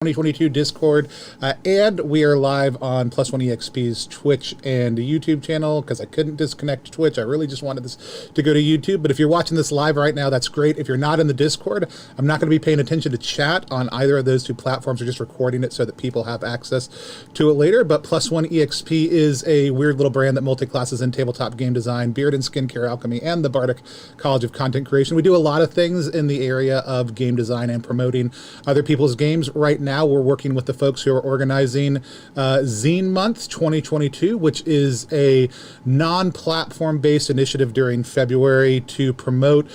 2022 Discord, and we are live on Plus One EXP's Twitch and YouTube channel because I couldn't disconnect Twitch. I really just wanted this to go to YouTube, but if you're watching this live right now, that's great. If you're not in the Discord, I'm not going to be paying attention to chat on either of those two platforms. We're just recording it so that people have access to it later, but Plus One EXP is a weird little brand that multi-classes in tabletop game design, beard and skincare alchemy, and the Bardic College of Content Creation. We do a lot of things in the area of game design and promoting other people's games. Right now, we're working with the folks who are organizing Zine Month 2022, which is a non-platform based initiative during February to promote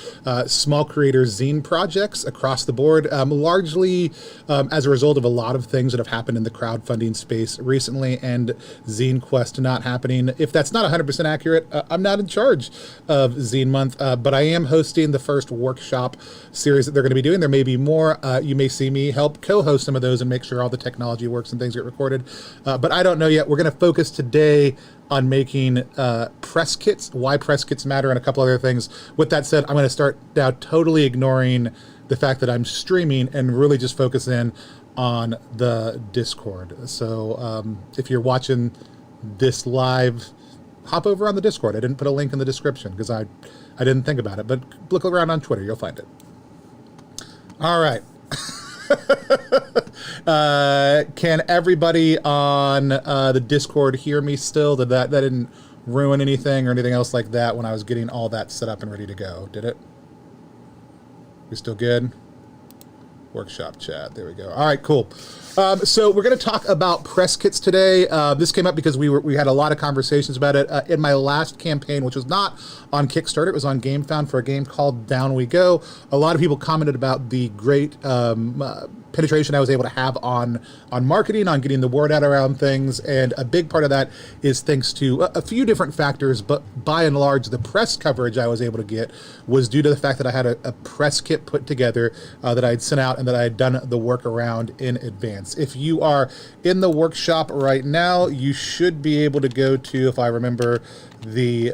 small creators zine projects across the board, largely as a result of a lot of things that have happened in the crowdfunding space recently and Zine Quest not happening. If that's not 100% accurate, I'm not in charge of Zine Month, but I am hosting the first workshop series that they're going to be doing. There may be more. You may see me help co-host some of those and make sure all the technology works and things get recorded. But I don't know yet. We're going to focus today on making press kits, why press kits matter, and a couple other things. With that said, I'm going to start now totally ignoring the fact that I'm streaming and really just focus in on the Discord. So if you're watching this live, hop over on the Discord. I didn't put a link in the description because I didn't think about it, but look around on Twitter, you'll find it. All right. Can everybody on the Discord hear me still? That didn't ruin anything or anything else like that when I was getting all that set up and ready to go, did it? We still good? Workshop chat, there we go. All right, cool. So we're going to talk about press kits today. This came up because we had a lot of conversations about it in my last campaign, which was not on Kickstarter. It was on GameFound for a game called Down We Go. A lot of people commented about the great penetration I was able to have on marketing, on getting the word out around things, and a big part of that is thanks to a few different factors, but by and large, the press coverage I was able to get was due to the fact that I had a press kit put together that I had sent out and that I had done the work around in advance. If you are in the workshop right now, you should be able to go to, if I remember the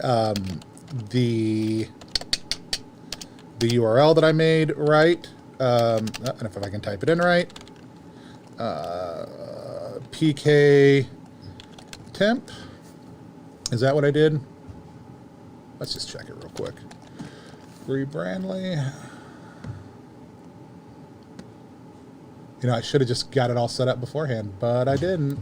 URL that I made right. And if I can type it in right, PK temp, is that what I did? Let's just check it real quick. Bree Brandley. You know, I should have just got it all set up beforehand, but I didn't.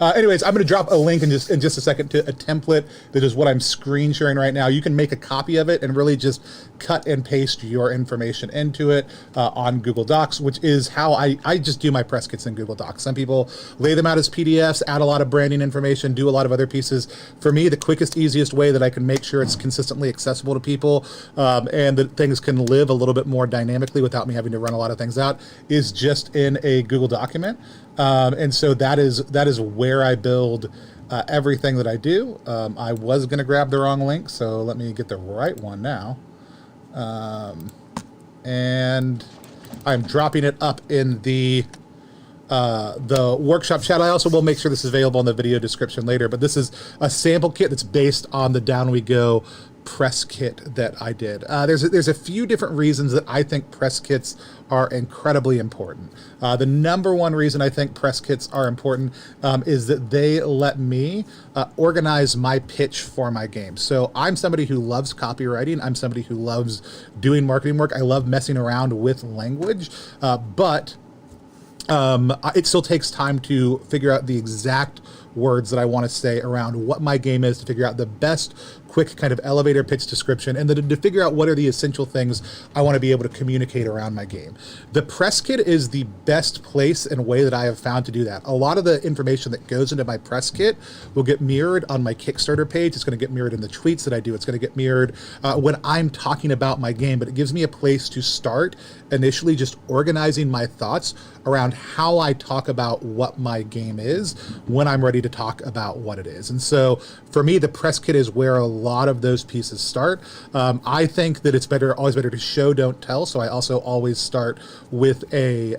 Anyways, I'm going to drop a link in just a second to a template that is what I'm screen sharing right now. You can make a copy of it and really just cut and paste your information into it on Google Docs, which is how I just do my press kits in Google Docs. Some people lay them out as PDFs, add a lot of branding information, do a lot of other pieces. For me, the quickest, easiest way that I can make sure it's consistently accessible to people and that things can live a little bit more dynamically without me having to run a lot of things out is just in a Google document. And so that is where I build everything that I do. I was going to grab the wrong link, so let me get the right one now. And I'm dropping it up in the workshop chat. I also will make sure this is available in the video description later, but this is a sample kit that's based on the Down We Go press kit that I did. There's a few different reasons that I think press kits are incredibly important. The number one reason I think press kits are important is that they let me organize my pitch for my game. So I'm somebody who loves copywriting. I'm somebody who loves doing marketing work. I love messing around with language, but it still takes time to figure out the exact words that I want to say around what my game is, to figure out the best quick kind of elevator pitch description, and then to figure out what are the essential things I want to be able to communicate around my game. The press kit is the best place and way that I have found to do that. A lot of the information that goes into my press kit will get mirrored on my Kickstarter page. It's going to get mirrored in the tweets that I do. It's going to get mirrored when I'm talking about my game, but it gives me a place to start initially just organizing my thoughts around how I talk about what my game is when I'm ready to talk about what it is. And so for me, the press kit is where a lot of those pieces start. I think that it's always better to show, don't tell. So I also always start with an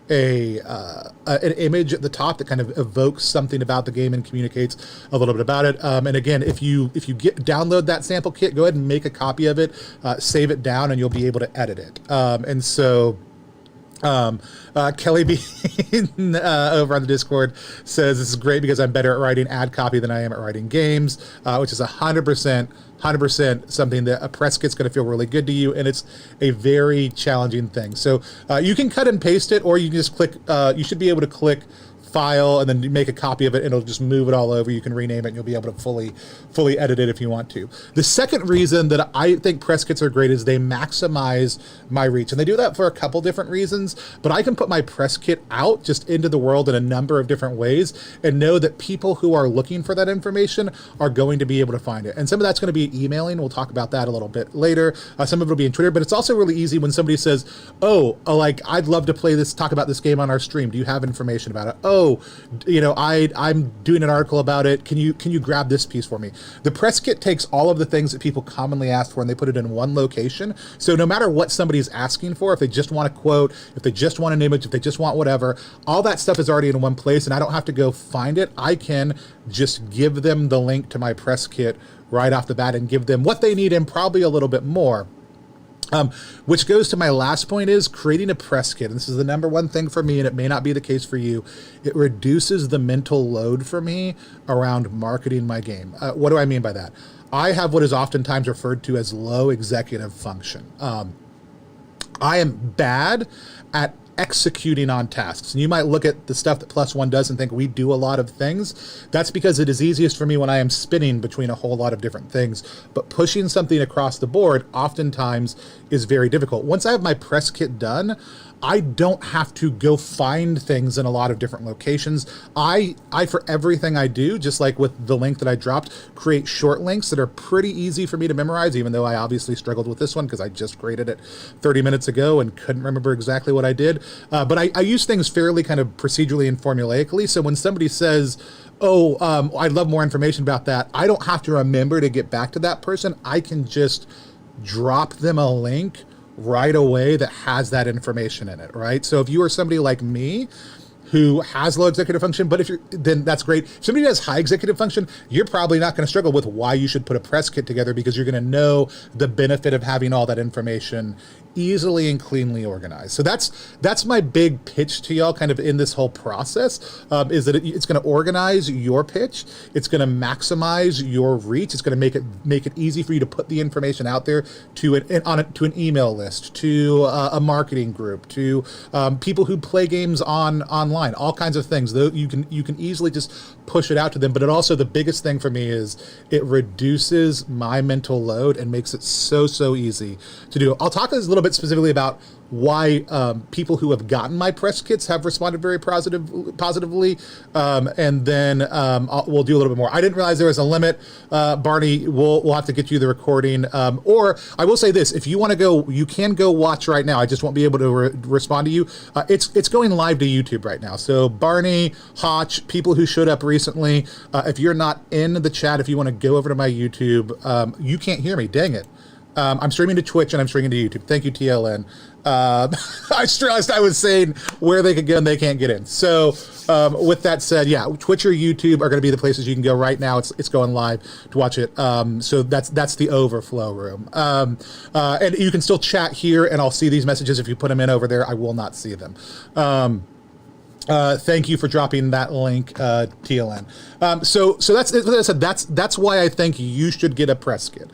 image at the top that kind of evokes something about the game and communicates a little bit about it. And again, if you download that sample kit, go ahead and make a copy of it, save it down, and you'll be able to edit it. And so Kelly B over on the Discord says this is great because I'm better at writing ad copy than I am at writing games, which is 100% something that a press kit's going to feel really good to you, and it's a very challenging thing. So you can cut and paste it, or you can just click. You should be able to click file and then make a copy of it, and it'll just move it all over. You can rename it and you'll be able to fully edit it if you want to. The second reason that I think press kits are great is they maximize my reach, and they do that for a couple different reasons, but I can put my press kit out just into the world in a number of different ways and know that people who are looking for that information are going to be able to find it. And some of that's going to be emailing. We'll talk about that a little bit later. Some of it will be in Twitter, but it's also really easy when somebody says, oh, like, I'd love to talk about this game on our stream. Do you have information about it? Oh, I'm doing an article about it. Can you grab this piece for me? The press kit takes all of the things that people commonly ask for and they put it in one location. So no matter what somebody's asking for, if they just want a quote, if they just want an image, if they just want whatever, all that stuff is already in one place and I don't have to go find it. I can just give them the link to my press kit right off the bat and give them what they need and probably a little bit more. Which goes to my last point, is creating a press kit. And this is the number one thing for me, and it may not be the case for you. It reduces the mental load for me around marketing my game. What do I mean by that? I have what is oftentimes referred to as low executive function. I am bad at executing on tasks. And you might look at the stuff that Plus One does and think we do a lot of things. That's because it is easiest for me when I am spinning between a whole lot of different things. But pushing something across the board oftentimes is very difficult. Once I have my press kit done, I don't have to go find things in a lot of different locations. I for everything I do, just like with the link that I dropped, create short links that are pretty easy for me to memorize, even though I obviously struggled with this one because I just created it 30 minutes ago and couldn't remember exactly what I did. But I use things fairly kind of procedurally and formulaically. So when somebody says, oh, I'd love more information about that, I don't have to remember to get back to that person. I can just drop them a link right away that has that information in it, right? So if you are somebody like me who has low executive function, but then that's great. If somebody has high executive function, you're probably not going to struggle with why you should put a press kit together because you're going to know the benefit of having all that information easily and cleanly organized. So that's my big pitch to y'all kind of in this whole process, is that it's going to organize your pitch. It's going to maximize your reach. It's going to make it easy for you to put the information out there to an email list, to a marketing group, to people who play games online, all kinds of things. Though you can easily just push it out to them. But it also, the biggest thing for me is it reduces my mental load and makes it so easy to do. I'll talk a little bit specifically about why people who have gotten my press kits have responded very positively, and then we'll do a little bit more. I didn't realize there was a limit. Barney, we'll have to get you the recording, or I will say this: if you want to go, you can go watch right now. I just won't be able to respond to you. It's going live to YouTube right now. So Barney, Hotch, people who showed up recently, if you're not in the chat, if you want to go over to my YouTube, you can't hear me. Dang it. I'm streaming to Twitch and I'm streaming to YouTube. Thank you, TLN. I stressed I was saying where they could go and they can't get in. So with that said, yeah, Twitch or YouTube are going to be the places you can go right now. It's going live to watch it. So that's the overflow room. And you can still chat here and I'll see these messages. If you put them in over there, I will not see them. Thank you for dropping that link, TLN. So that's, as I said, that's why I think you should get a press kit.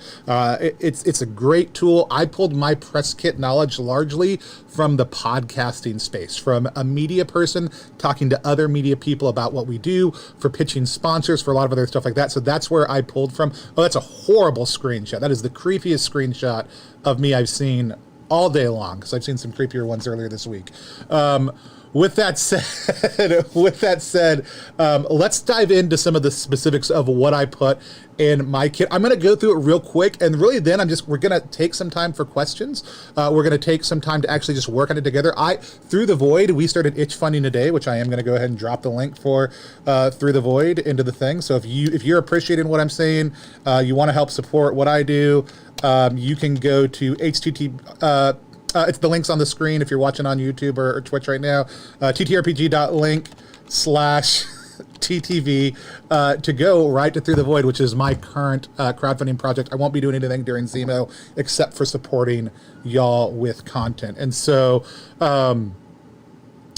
It's a great tool. I pulled my press kit knowledge largely from the podcasting space, from a media person talking to other media people about what we do, for pitching sponsors, for a lot of other stuff like that. So that's where I pulled from. Oh, that's a horrible screenshot. That is the creepiest screenshot of me I've seen all day long, because I've seen some creepier ones earlier this week. With that said, let's dive into some of the specifics of what I put in my kit. I'm going to go through it real quick, and really then we're going to take some time for questions. We're going to take some time to actually just work on it together. Through the Void, we started itch funding today, which I am going to go ahead and drop the link for Through the Void into the thing. So if you're appreciating what I'm saying, you want to help support what I do, you can go to http. It's the links on the screen if you're watching on YouTube or Twitch right now. ttrpg.link/TTV to go right to Through the Void, which is my current crowdfunding project. I won't be doing anything during ZiMo except for supporting y'all with content. And so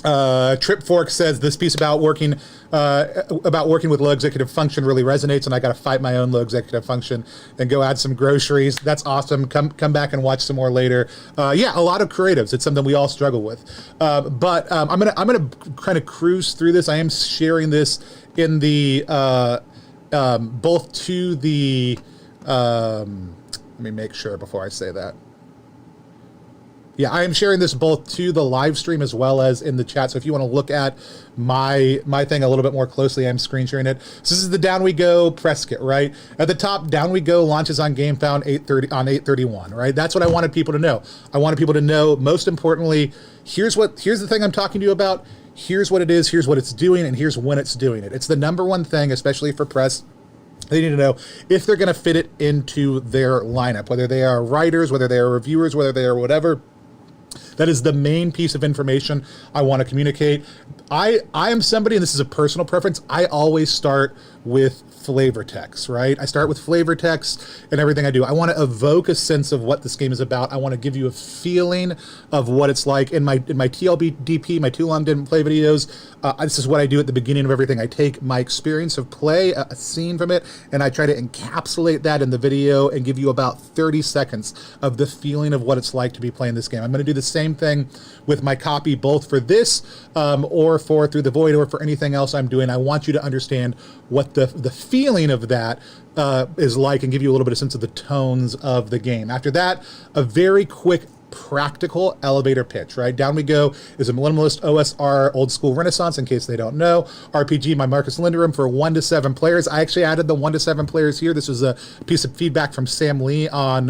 Trip Fork says this piece about working with low executive function really resonates, and I got to fight my own low executive function and go add some groceries. That's awesome. Come back and watch some more later. Yeah, a lot of creatives. It's something we all struggle with. But I'm gonna kind of cruise through this. I am sharing this in the both to the. Let me make sure before I say that. Yeah, I am sharing this both to the live stream as well as in the chat. So if you want to look at my thing a little bit more closely, I'm screen sharing it. So this is the Down We Go press kit, right? At the top, Down We Go launches on GameFound 8/31, right? That's what I wanted people to know. I wanted people to know, most importantly, here's the thing I'm talking to you about. Here's what it is, here's what it's doing, and here's when it's doing it. It's the number one thing, especially for press. They need to know if they're going to fit it into their lineup, whether they are writers, whether they are reviewers, whether they are whatever. That is the main piece of information I want to communicate. I am somebody, and this is a personal preference, I always start with flavor text, right? I start with flavor text and everything I do. I want to evoke a sense of what this game is about. I want to give you a feeling of what it's like. In my TLDP, my Too Long Didn't Play videos, this is what I do at the beginning of everything. I take my experience of play, a scene from it, and I try to encapsulate that in the video and give you about 30 seconds of the feeling of what it's like to be playing this game. I'm going to do the same thing with my copy, both for this or for Through the Void or for anything else I'm doing. I want you to understand what the feeling of that is like and give you a little bit of sense of the tones of the game. After that, a very quick practical elevator pitch, right? Down We Go is a minimalist OSR old school renaissance, in case they don't know. RPG by Marcus Linderum for 1 to 7 players. I actually added the 1 to 7 players here. This was a piece of feedback from Sam Lee on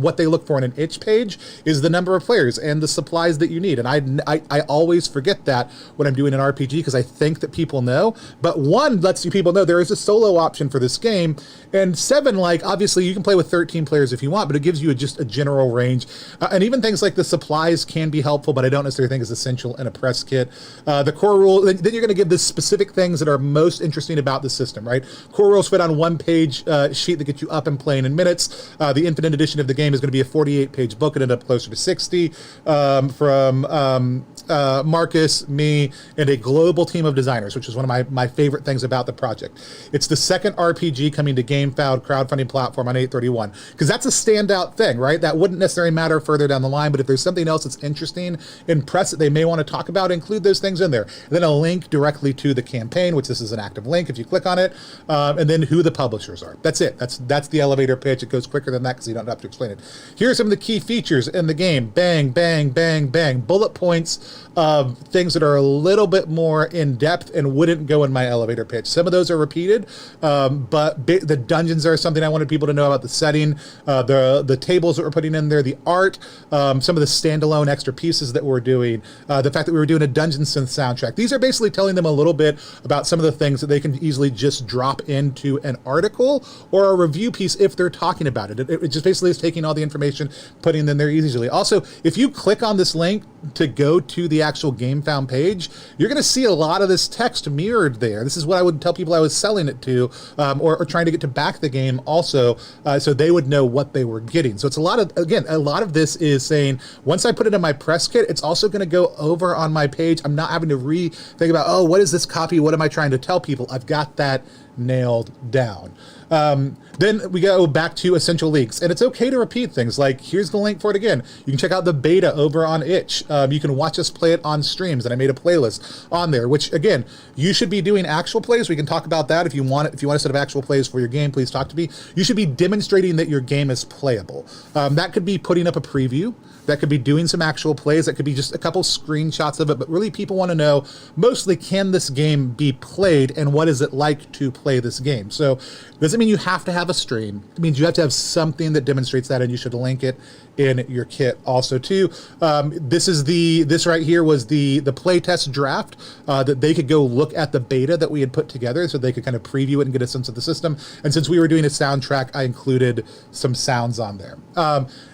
what they look for in an itch page is the number of players and the supplies that you need. And I always forget that when I'm doing an RPG because I think that people know. But 1 lets you people know there is a solo option for this game. And 7, like, obviously you can play with 13 players if you want, but it gives you just a general range. And even things like the supplies can be helpful, but I don't necessarily think is essential in a press kit. The core rule, then you're going to give the specific things that are most interesting about the system, right? Core rules fit on 1-page sheet that gets you up and playing in minutes. The Infinite Edition of the game is going to be a 48-page book. It ended up closer to 60 from Marcus, me, and a global team of designers, which is one of my favorite things about the project. It's the second RPG coming to GameFound crowdfunding platform on 8/31, because that's a standout thing, right? That wouldn't necessarily matter further down the line, but if there's something else that's interesting in press that they may want to talk about, include those things in there. And then a link directly to the campaign, which this is an active link if you click on it, and then who the publishers are. That's it. That's the elevator pitch. It goes quicker than that because you don't have to explain it. Here are some of the key features in the game. Bang, bang, bang, bang. Bullet points of things that are a little bit more in depth and wouldn't go in my elevator pitch. Some of those are repeated, but the dungeons are something I wanted people to know about. The setting, the tables that we're putting in there, the art, some of the standalone extra pieces that we're doing, the fact that we were doing a Dungeon Synth soundtrack. These are basically telling them a little bit about some of the things that they can easily just drop into an article or a review piece if they're talking about it. It just basically is taking all the information, putting it in there easily. Also, if you click on this link to go to the actual GameFound page, you're going to see a lot of this text mirrored there. This is what I would tell people I was selling it to, or trying to get to back the game also, so they would know what they were getting. So it's a lot of this is saying, once I put it in my press kit, it's also going to go over on my page. I'm not having to think about, oh, what is this copy? What am I trying to tell people? I've got that nailed down. Then we go back to essential links, and it's okay to repeat things. Like, here's the link for it again. You can check out the beta over on itch. You can watch us play it on streams, and I made a playlist on there, which again, you should be doing actual plays. We can talk about that if you want it. If you want a set of actual plays for your game, please talk to me. You should be demonstrating that your game is playable. That could be putting up a preview. That could be doing some actual plays. That could be just a couple screenshots of it. But really, people want to know, mostly, can this game be played, and what is it like to play this game? So it doesn't mean you have to have a stream. It means you have to have something that demonstrates that, and you should link it in your kit also too. This right here was the playtest draft that they could go look at the beta that we had put together, so they could kind of preview it and get a sense of the system. And since we were doing a soundtrack, I included some sounds on there.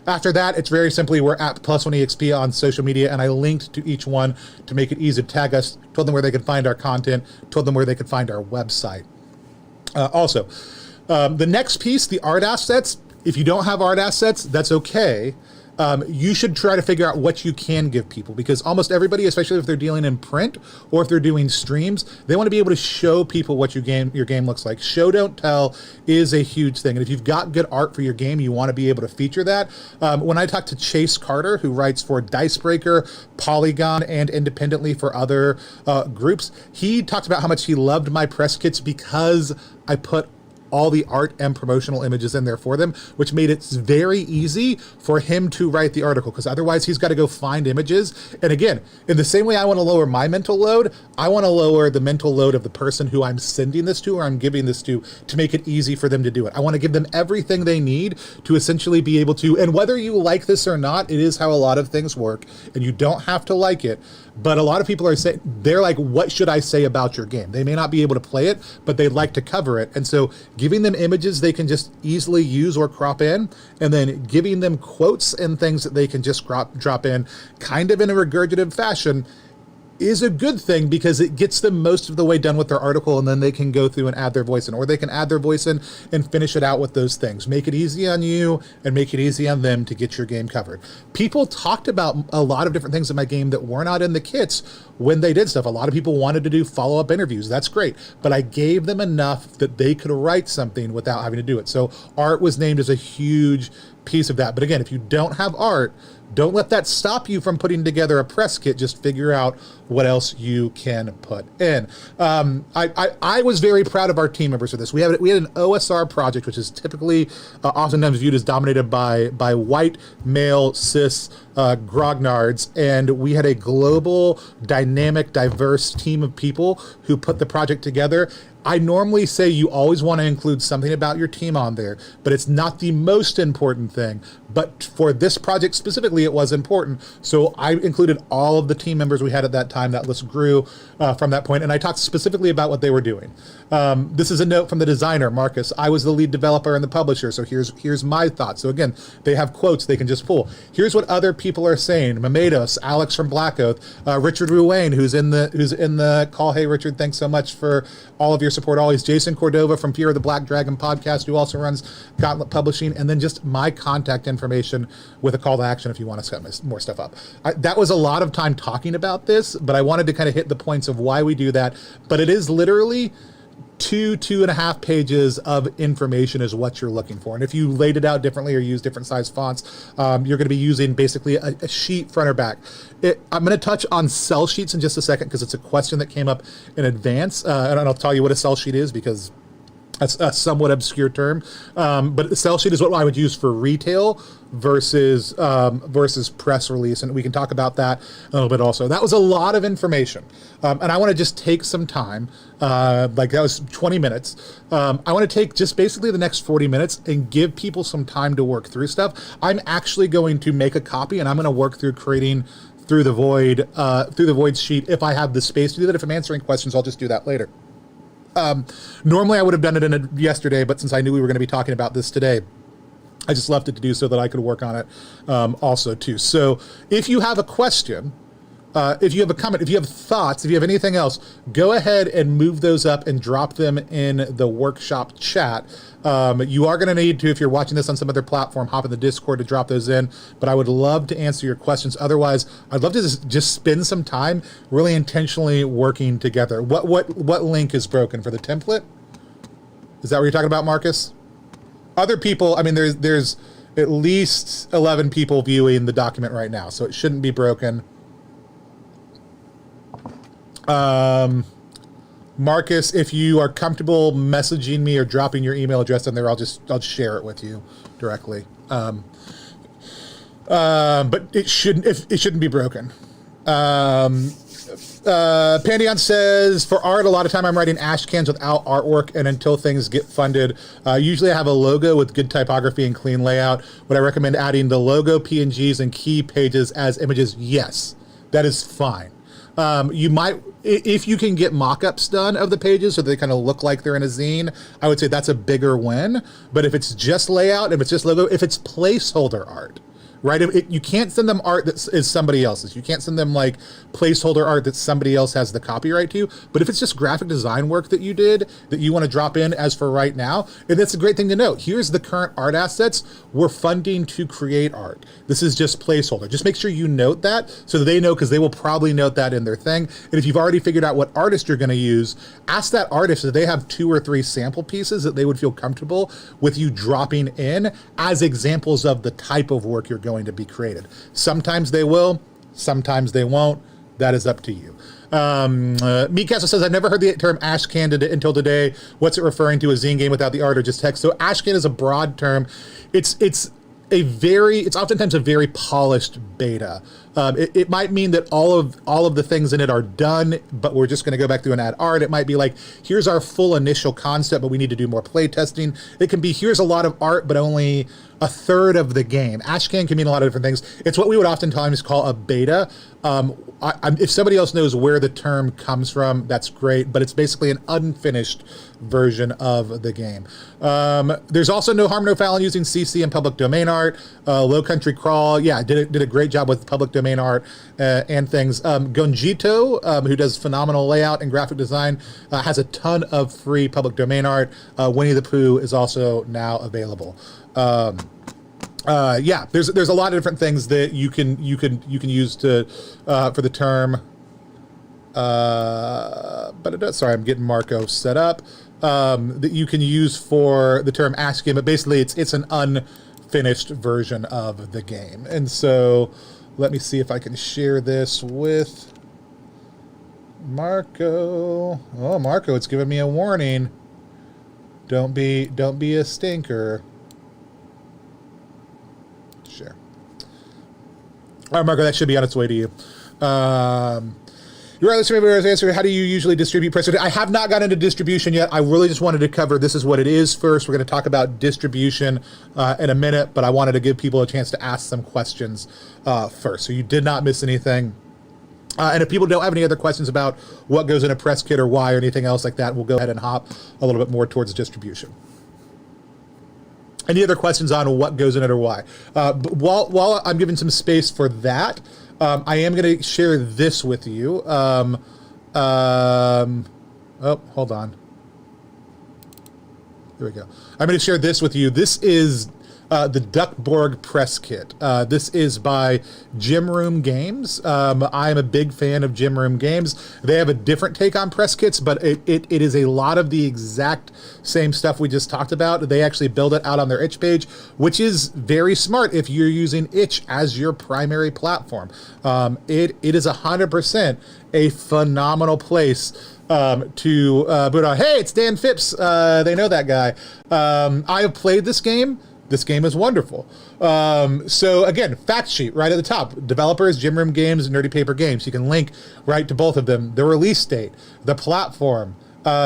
After that, it's very simply, we're at +1EXP on social media, and I linked to each one to make it easy to tag us, told them where they could find our content, told them where they could find our website. The next piece, the art assets. If you don't have art assets, that's okay. you should try to figure out what you can give people, because almost everybody, especially if they're dealing in print or if they're doing streams, they want to be able to show people what your game looks like. Show don't tell is a huge thing, and if you've got good art for your game, you want to be able to feature that. When I talked to Chase Carter, who writes for Dicebreaker, Polygon, and independently for other groups, he talked about how much he loved my press kits because I put all the art and promotional images in there for them, which made it very easy for him to write the article, because otherwise he's got to go find images. And again, in the same way I want to lower my mental load, I want to lower the mental load of the person who I'm sending this to or I'm giving this to make it easy for them to do it. I want to give them everything they need to essentially be able to, and whether you like this or not, it is how a lot of things work, and you don't have to like it. But a lot of people are saying, they're like, what should I say about your game? They may not be able to play it, but they'd like to cover it. And so giving them images they can just easily use or crop in, and then giving them quotes and things that they can just drop in kind of in a regurgitative fashion is a good thing, because it gets them most of the way done with their article, and then they can go through and add their voice in, or they can add their voice in and finish it out with those things. Make it easy on you and make it easy on them to get your game covered. People talked about a lot of different things in my game that were not in the kits when they did stuff. A lot of people wanted to do follow-up interviews. That's great. But I gave them enough that they could write something without having to do it. So art was named as a huge piece of that. But again, if you don't have art, don't let that stop you from putting together a press kit. Just figure out what else you can put in. I was very proud of our team members for this. We had an OSR project, which is typically oftentimes viewed as dominated by white, male, cis grognards, and we had a global, dynamic, diverse team of people who put the project together. I normally say you always want to include something about your team on there, but it's not the most important thing. But for this project specifically, it was important. So I included all of the team members we had at that time. That list grew from that point, and I talked specifically about what they were doing. This is a note from the designer, Marcus. I was the lead developer and the publisher, so here's my thoughts. So again, they have quotes they can just pull. Here's what other people are saying. Mamedos, Alex from Black Oath, Richard Ruane, who's in the call. Hey, Richard, thanks so much for all of your support always. Jason Cordova from Fear of the Black Dragon podcast, who also runs Gauntlet Publishing, and then just my contact information with a call to action if you want to set more stuff up. That was a lot of time talking about this, but I wanted to kind of hit the points of why we do that. But it is literally 2.5 pages of information is what you're looking for. And if you laid it out differently or use different size fonts, you're going to be using basically a sheet front or back. I'm going to touch on sell sheets in just a second, because it's a question that came up in advance. And I'll tell you what a sell sheet is, because that's a somewhat obscure term. But the sell sheet is what I would use for retail versus press release. And we can talk about that a little bit also. That was a lot of information. And I want to just take some time, like that was 20 minutes. I want to take just basically the next 40 minutes and give people some time to work through stuff. I'm actually going to make a copy, and I'm going to work through creating through the void sheet if I have the space to do that. If I'm answering questions, I'll just do that later. Normally I would have done it yesterday, but since I knew we were going to be talking about this today, I just left it to do so that I could work on it also too. So if you have a question, if you have a comment, if you have thoughts, if you have anything else, go ahead and move those up and drop them in the workshop chat. You are going to need to, if you're watching this on some other platform, hop in the Discord to drop those in. But I would love to answer your questions. Otherwise, I'd love to just spend some time really intentionally working together. What link is broken for the template? Is that what you're talking about, Marcus? Other people, I mean, there's at least 11 people viewing the document right now, so it shouldn't be broken. Marcus, if you are comfortable messaging me or dropping your email address in there, I'll share it with you directly. But it shouldn't be broken. Pandion says, for art, a lot of time I'm writing ash cans without artwork, and until things get funded. Usually I have a logo with good typography and clean layout. Would I recommend adding the logo, PNGs, and key pages as images? Yes, that is fine. You might, if you can get mock-ups done of the pages so they kind of look like they're in a zine, I would say that's a bigger win. But if it's just layout, if it's just logo, if it's placeholder art, right? You can't send them art that is somebody else's. You can't send them like placeholder art that somebody else has the copyright to. But if it's just graphic design work that you did that you want to drop in as for right now, and that's a great thing to note. Here's the current art assets. We're funding to create art. This is just placeholder. Just make sure you note that so that they know, because they will probably note that in their thing. And if you've already figured out what artist you're going to use, ask that artist if they have 2 or 3 sample pieces that they would feel comfortable with you dropping in as examples of the type of work you're going to be created. Sometimes they will, sometimes they won't. That is up to you. Meatcastle says, I've never heard the term Ash Candidate until today. What's it referring to? A zine game without the art or just text? So Ash Can is a broad term. It's oftentimes a very polished beta. It might mean that all of the things in it are done, but we're just going to go back through and add art. It might be like, here's our full initial concept, but we need to do more play testing. It can be, here's a lot of art, but only a third of the game. Ashcan can mean a lot of different things. It's what we would oftentimes call a beta. If somebody else knows where the term comes from, that's great, but it's basically an unfinished version of the game. There's also no harm, no foul in using CC and public domain art. Low Country Crawl, yeah, did a great job with public domain art and things. Gonjito, who does phenomenal layout and graphic design, has a ton of free public domain art. Winnie the Pooh is also now available. Yeah, there's a lot of different things that you can use to for the term. Sorry, I'm getting Marco set up. That you can use for the term Ash Game, but basically it's an unfinished version of the game. And so let me see if I can share this with Marco. Oh, Marco, it's giving me a warning. Don't be a stinker. Share. All right, Marco, that should be on its way to you. You're right, let's remember to answer, how do you usually distribute press? I have not gotten into distribution yet. I really just wanted to cover this is what it is first. We're going to talk about distribution in a minute, but I wanted to give people a chance to ask some questions first. So you did not miss anything. And if people don't have any other questions about what goes in a press kit or why or anything else like that, we'll go ahead and hop a little bit more towards distribution. Any other questions on what goes in it or why? While I'm giving some space for that, I am going to share this with you. Oh, hold on. Here we go. I'm going to share this with you. This is the Duckborg Press Kit. This is by Gym Room Games. I am a big fan of Gym Room Games. They have a different take on press kits, but it is a lot of the exact same stuff we just talked about. They actually build it out on their itch page, which is very smart if you're using itch as your primary platform. It is 100% a phenomenal place to boot on. Hey, it's Dan Phipps. They know that guy. I have played this game. This game is wonderful. So again, fact sheet right at the top. Developers, Gym Room Games, Nerdy Paper Games. You can link right to both of them. The release date, the platform,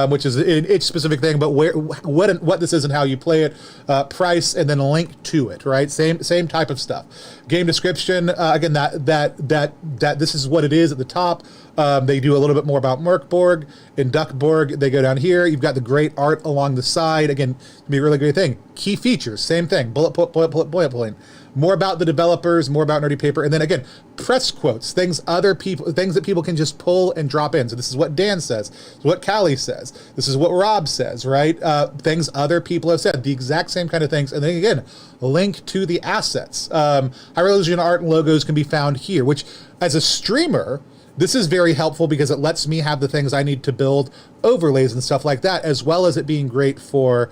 which is an itch-specific thing, but what this is and how you play it, price, and then a link to it. Right, same type of stuff. Game description. Again, that this is what it is at the top. They do a little bit more about Merkborg and Duckborg. They go down here. You've got the great art along the side. Again, to be a really great thing. Key features, same thing. Bullet point. More about the developers, more about Nerdy Paper, and then again, press quotes, things that people can just pull and drop in. So this is what Dan says, this is what Callie says, this is what Rob says, right? Things other people have said, the exact same kind of things, and then again, a link to the assets. High resolution art and logos can be found here, which as a streamer, this is very helpful because it lets me have the things I need to build overlays and stuff like that, as well as it being great for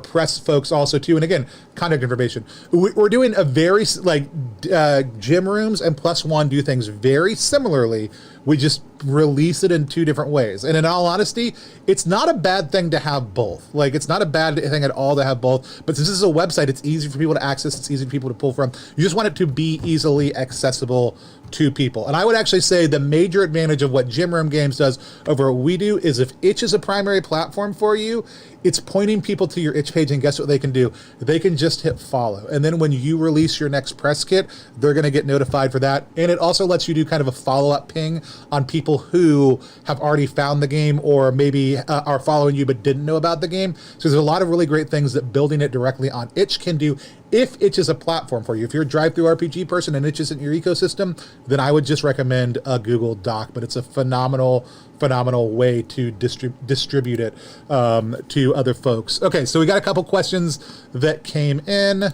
press folks also too. And again, contact information. We're doing a very, Gym Rooms and Plus One do things very similarly. We just release it in 2 different ways. And in all honesty, it's not a bad thing to have both. Like, it's not a bad thing at all to have both. But since this is a website, it's easy for people to access. It's easy for people to pull from. You just want it to be easily accessible to people. And I would actually say the major advantage of what Gym Room Games does over what we do is if itch is a primary platform for you, it's pointing people to your itch page, and guess what they can do? They can just hit follow. And then when you release your next press kit, they're going to get notified for that. And it also lets you do kind of a follow-up ping on people who have already found the game or maybe are following you but didn't know about the game. So there's a lot of really great things that building it directly on itch can do if itch is a platform for you. If you're a drive-through RPG person and itch isn't your ecosystem, then I would just recommend a Google Doc. But it's a phenomenal way to distribute it to other folks. Okay, so we got a couple questions that came in.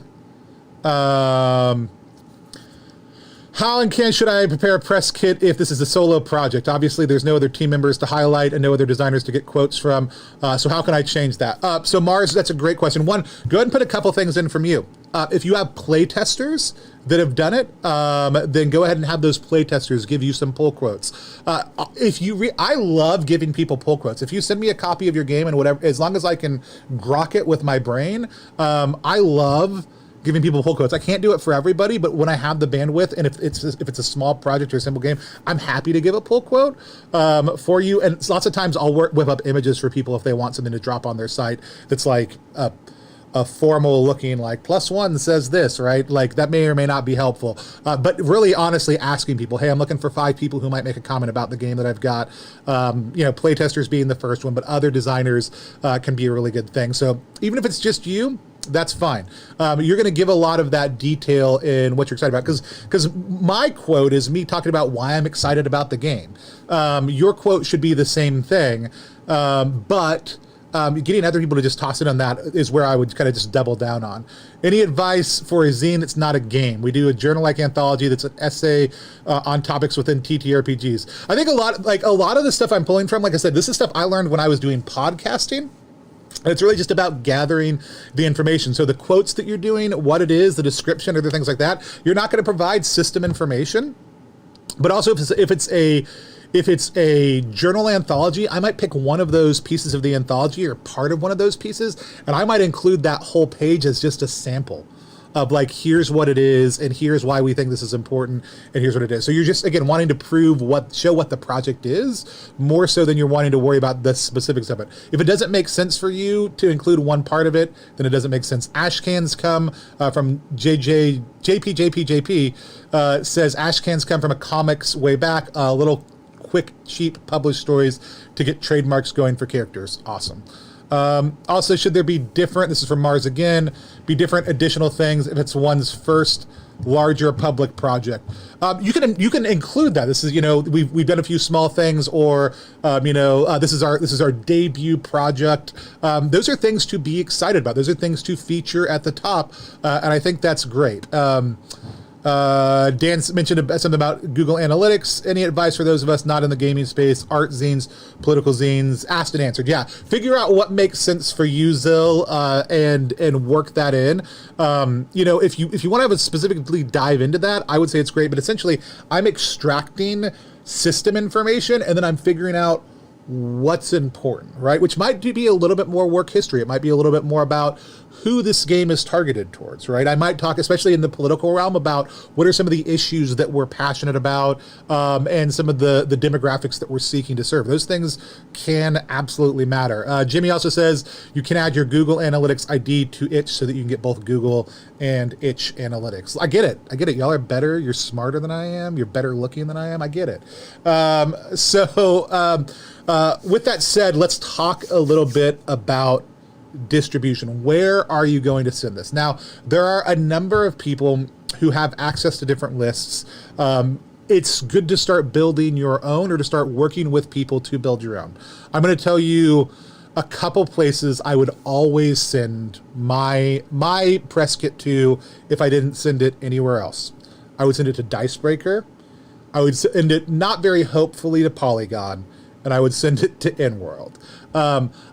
How and can should I prepare a press kit if this is a solo project? Obviously, there's no other team members to highlight and no other designers to get quotes from. So how can I change that? So Mars, that's a great question. One, go ahead and put a couple things in from you. If you have play testers that have done it, then go ahead and have those play testers give you some pull quotes. I love giving people pull quotes. If you send me a copy of your game and whatever, as long as I can grok it with my brain, I love giving people pull quotes. I can't do it for everybody, but when I have the bandwidth, and if it's a small project or a simple game, I'm happy to give a pull quote for you. And lots of times I'll whip up images for people if they want something to drop on their site that's like a formal looking, like +1 says this, right? Like that may or may not be helpful. But really honestly asking people, hey, I'm looking for 5 people who might make a comment about the game that I've got. Playtesters being the first one, but other designers can be a really good thing. So even if it's just you, that's fine. You're going to give a lot of that detail in what you're excited about, because my quote is me talking about why I'm excited about the game. Your quote should be the same thing, but getting other people to just toss it on that is where I would kind of just double down on. Any advice for a zine that's not a game? We do a journal-like anthology that's an essay on topics within TTRPGs. I think a lot of the stuff I'm pulling from, like I said, this is stuff I learned when I was doing podcasting. And it's really just about gathering the information. So the quotes that you're doing, what it is, the description, other things like that, you're not going to provide system information. But also if it's a journal anthology, I might pick one of those pieces of the anthology or part of one of those pieces, and I might include that whole page as just a sample of like, here's what it is, and here's why we think this is important, and here's what it is. So you're just, again, wanting to show what the project is, more so than you're wanting to worry about the specifics of it. If it doesn't make sense for you to include one part of it, then it doesn't make sense. Ashcans come from JP, says Ashcans come from a comics way back, little quick, cheap published stories to get trademarks going for characters. Awesome. Also, should there be different, this is from Mars again, be different additional things if it's one's first larger public project? You can include that. This is, we've done a few small things, or this is our debut project. Those are things to be excited about. Those are things to feature at the top, and I think that's great. Dan mentioned something about Google Analytics. Any advice for those of us not in the gaming space? Art zines, political zines, asked and answered. Yeah, figure out what makes sense for you, Zil, and work that in. If you want to have a specifically dive into that, I would say it's great. But essentially, I'm extracting system information, and then I'm figuring out what's important, right? Which might be a little bit more work history. It might be a little bit more about who this game is targeted towards, right? I might talk, especially in the political realm, about what are some of the issues that we're passionate about, and some of the demographics that we're seeking to serve. Those things can absolutely matter. Jimmy also says you can add your Google Analytics ID to itch so that you can get both Google and itch analytics. I get it. Y'all are better. You're smarter than I am. You're better looking than I am. I get it. With that said, let's talk a little bit about distribution. Where are you going to send this? Now, there are a number of people who have access to different lists. It's good to start building your own, or to start working with people to build your own. I'm going to tell you a couple places I would always send my press kit to if I didn't send it anywhere else. I would send it to Dicebreaker. I would send it, not very hopefully, to Polygon, and I would send it to InWorld.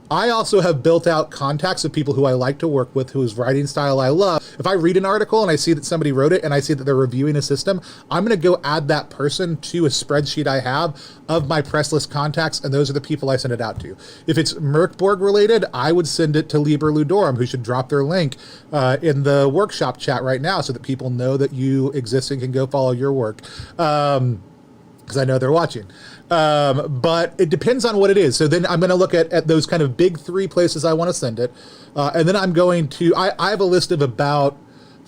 I also have built out contacts of people who I like to work with, whose writing style I love. If I read an article and I see that somebody wrote it and I see that they're reviewing a system, I'm going to go add that person to a spreadsheet I have of my press list contacts, and those are the people I send it out to. If it's Merkborg related, I would send it to Liber Ludorum, who should drop their link in the workshop chat right now so that people know that you exist and can go follow your work. because I know they're watching. But it depends on what it is. So then I'm going to look at those kind of big 3 places I want to send it. And then I'm going to, I have a list of about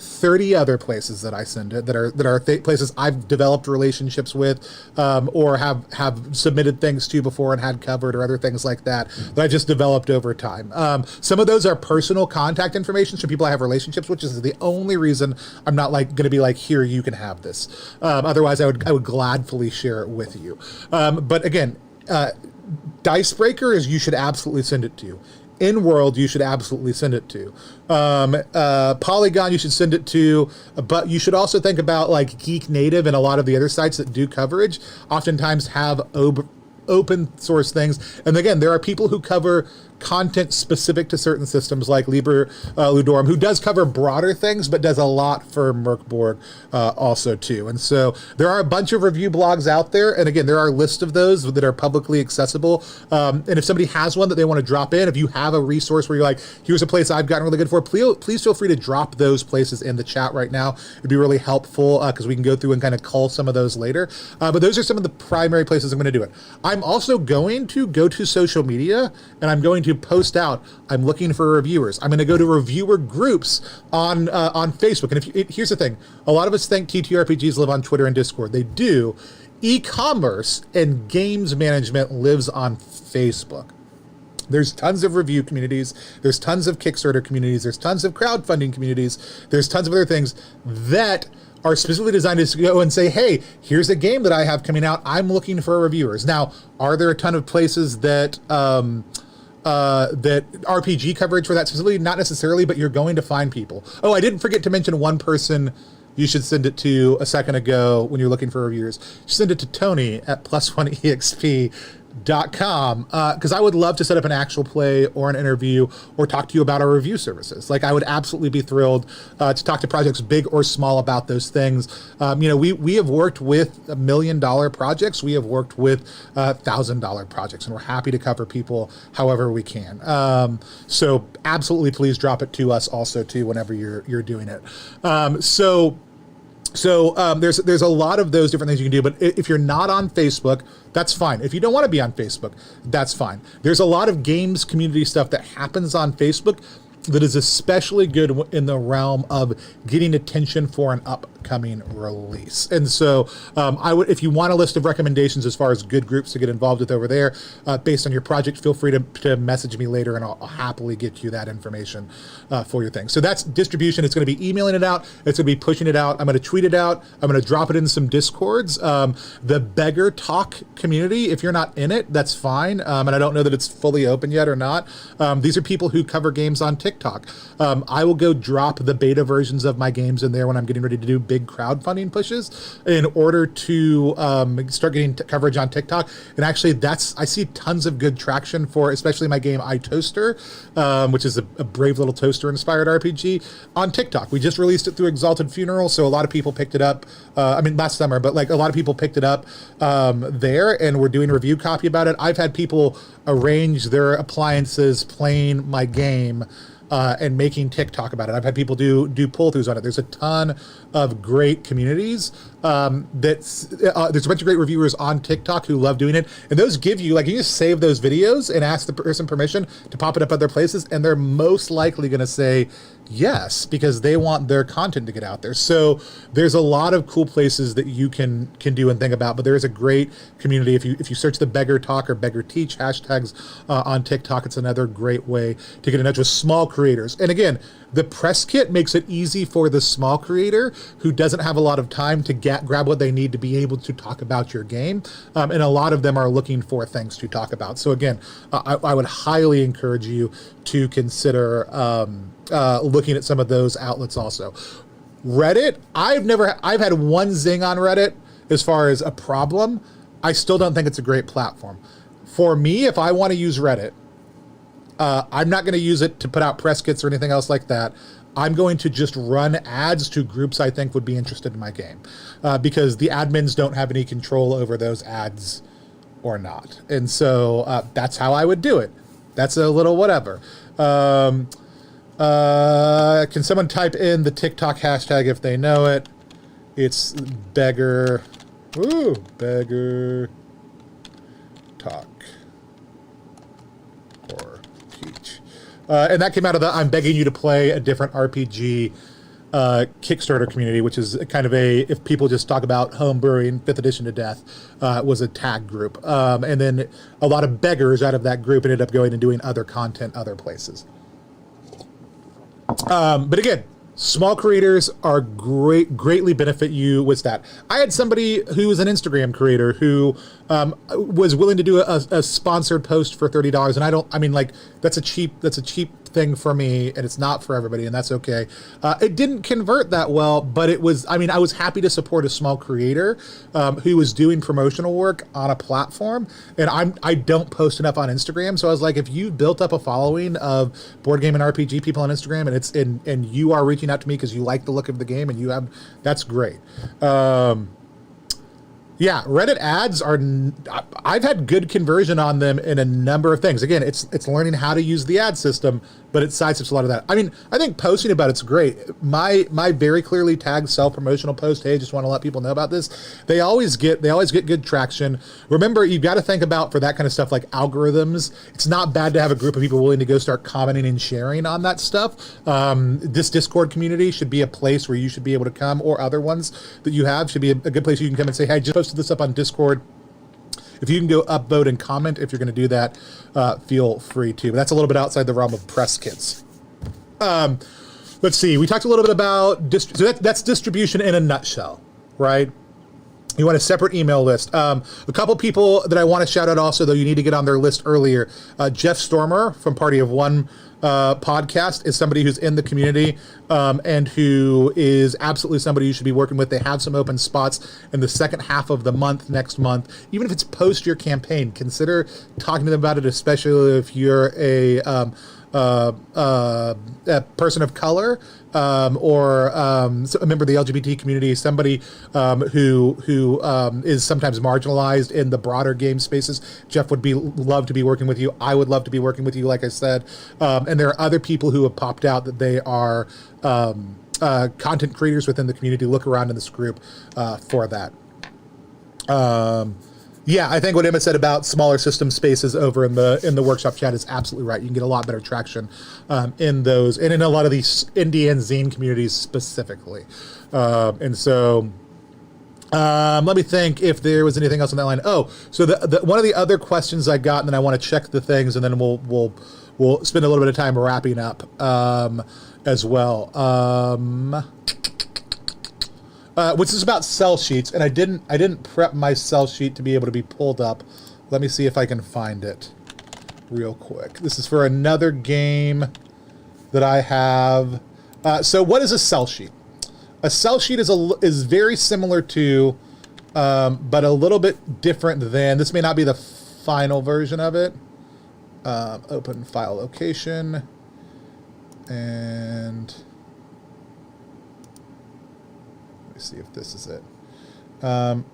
30 other places that I send it that are places I've developed relationships with, or have submitted things to before and had covered, or other things like that I just developed over time. Some of those are personal contact information, so people I have relationships, which is the only reason I'm not like going to be like, here, you can have this. Otherwise I would gladly share it with you. But again, Dicebreaker you should absolutely send it to. In-World, you should absolutely send it to. Polygon, you should send it to, but you should also think about like Geek Native and a lot of the other sites that do coverage oftentimes have open source things. And again, there are people who cover content specific to certain systems, like Ludorum, who does cover broader things, but does a lot for Merkborg also too. And so there are a bunch of review blogs out there. And again, there are lists of those that are publicly accessible. And if somebody has one that they want to drop in, if you have a resource where you're like, here's a place I've gotten really good for, please feel free to drop those places in the chat right now. It'd be really helpful because we can go through and kind of cull some of those later. But those are some of the primary places I'm going to do it. I'm also going to go to social media, and I'm going to post out, I'm looking for reviewers. I'm going to go to reviewer groups on Facebook. And here's the thing, a lot of us think TTRPGs live on Twitter and Discord. They do. E-commerce and games management lives on Facebook. There's tons of review communities. There's tons of Kickstarter communities. There's tons of crowdfunding communities. There's tons of other things that are specifically designed to go and say, hey, here's a game that I have coming out. I'm looking for reviewers. Now, are there a ton of places that that RPG coverage for that specifically? Not necessarily, but you're going to find people. Oh, I didn't forget to mention one person you should send it to a second ago when you're looking for reviewers. You send it to Tony at plus1exp.com, because I would love to set up an actual play or an interview or talk to you about our review services. Like, I would absolutely be thrilled to talk to projects big or small about those things. We have worked with $1 million projects. We have worked with $1,000 projects, and we're happy to cover people however we can. So absolutely, please drop it to us also too whenever you're doing it. So there's a lot of those different things you can do, but if you're not on Facebook, that's fine. If you don't want to be on Facebook, that's fine. There's a lot of games community stuff that happens on Facebook that is especially good in the realm of getting attention for an upcoming release. And so if you want a list of recommendations as far as good groups to get involved with over there, based on your project, feel free to message me later, and I'll happily get you that information for your thing. So that's distribution. It's going to be emailing it out. It's going to be pushing it out. I'm going to tweet it out. I'm going to drop it in some Discords. The Beggar Talk community, if you're not in it, that's fine. And I don't know that it's fully open yet or not. These are people who cover games on TikTok. I will go drop the beta versions of my games in there when I'm getting ready to do big crowdfunding pushes in order to start getting coverage on TikTok. And actually, I see tons of good traction for especially my game iToaster, which is a brave little toaster inspired RPG on TikTok. We just released it through Exalted Funeral, so a lot of people picked it up. Last summer, but like a lot of people picked it up there, and we're doing a review copy about it. I've had people arrange their appliances playing my game and making TikTok about it. I've had people do pull-throughs on it. There's a ton of great communities. There's a bunch of great reviewers on TikTok who love doing it. And those give you, like, you just save those videos and ask the person permission to pop it up other places, and they're most likely going to say yes, because they want their content to get out there. So there's a lot of cool places that you can do and think about, but there is a great community. If you search the Beggar Talk or Beggar Teach hashtags on TikTok, it's another great way to get in touch with small creators. And again, the press kit makes it easy for the small creator who doesn't have a lot of time to grab what they need to be able to talk about your game. And a lot of them are looking for things to talk about. So again, I would highly encourage you to consider looking at some of those outlets also. Reddit, I've had one zing on Reddit as far as a problem. I still don't think it's a great platform. For me, if I want to use Reddit, I'm not going to use it to put out press kits or anything else like that. I'm going to just run ads to groups I think would be interested in my game, because the admins don't have any control over those ads or not. And so that's how I would do it. That's a little whatever. Can someone type in the TikTok hashtag if they know it? It's Beggar Ooh, beggar talk or peach. And that came out of the I'm begging you to play a different RPG Kickstarter community, which is kind of if people just talk about home brewing 5th edition to death, was a tag group. And then a lot of beggars out of that group ended up going and doing other content other places. But again, small creators are greatly benefit you with that. I had somebody who was an Instagram creator who was willing to do a sponsored post for $30, and that's a cheap thing for me, and it's not for everybody, and that's okay. It didn't convert that well, but I was happy to support a small creator who was doing promotional work on a platform, and I don't post enough on Instagram, so I was like, if you've built up a following of board game and RPG people on Instagram, and you are reaching out to me because you like the look of the game, and that's great. Yeah, Reddit ads I've had good conversion on them in a number of things. Again, it's learning how to use the ad system, but it sidesteps a lot of that. I mean, I think posting about it's great. My very clearly tagged self-promotional post, hey, just want to let people know about this. They always get good traction. Remember, you've got to think about, for that kind of stuff like algorithms, it's not bad to have a group of people willing to go start commenting and sharing on that stuff. This Discord community should be a place where you should be able to come, or other ones that you have should be a good place you can come and say, hey, just posted this up on Discord. If you can go upvote and comment, if you're going to do that, feel free to. But that's a little bit outside the realm of press kits. Let's see. We talked a little bit about so that's distribution in a nutshell, right? You want a separate email list. A couple people that I want to shout out also, though you need to get on their list earlier. Jeff Stormer from Party of One podcast is somebody who's in the community and who is absolutely somebody you should be working with. They have some open spots in the second half of the month, next month. Even if it's post your campaign, consider talking to them about it, especially if you're a person of color or a member of the LGBT community, somebody who is sometimes marginalized in the broader game spaces. Jeff would love to be working with you. I would love to be working with you, like I said. And there are other people who have popped out that they are content creators within the community. Look around in this group for that. Yeah, I think what Emma said about smaller system spaces over in the workshop chat is absolutely right. You can get a lot better traction in those, and in a lot of these indie and zine communities specifically. And so let me think if there was anything else on that line. Oh, so the one of the other questions I got, and then I want to check the things, and then we'll spend a little bit of time wrapping up as well. Which is about sell sheets, and I didn't prep my sell sheet to be able to be pulled up. Let me see if I can find it real quick. This is for another game that I have. So what is a sell sheet? A sell sheet is very similar to, but a little bit different than. This may not be the final version of it. Open file location and. See if this is it.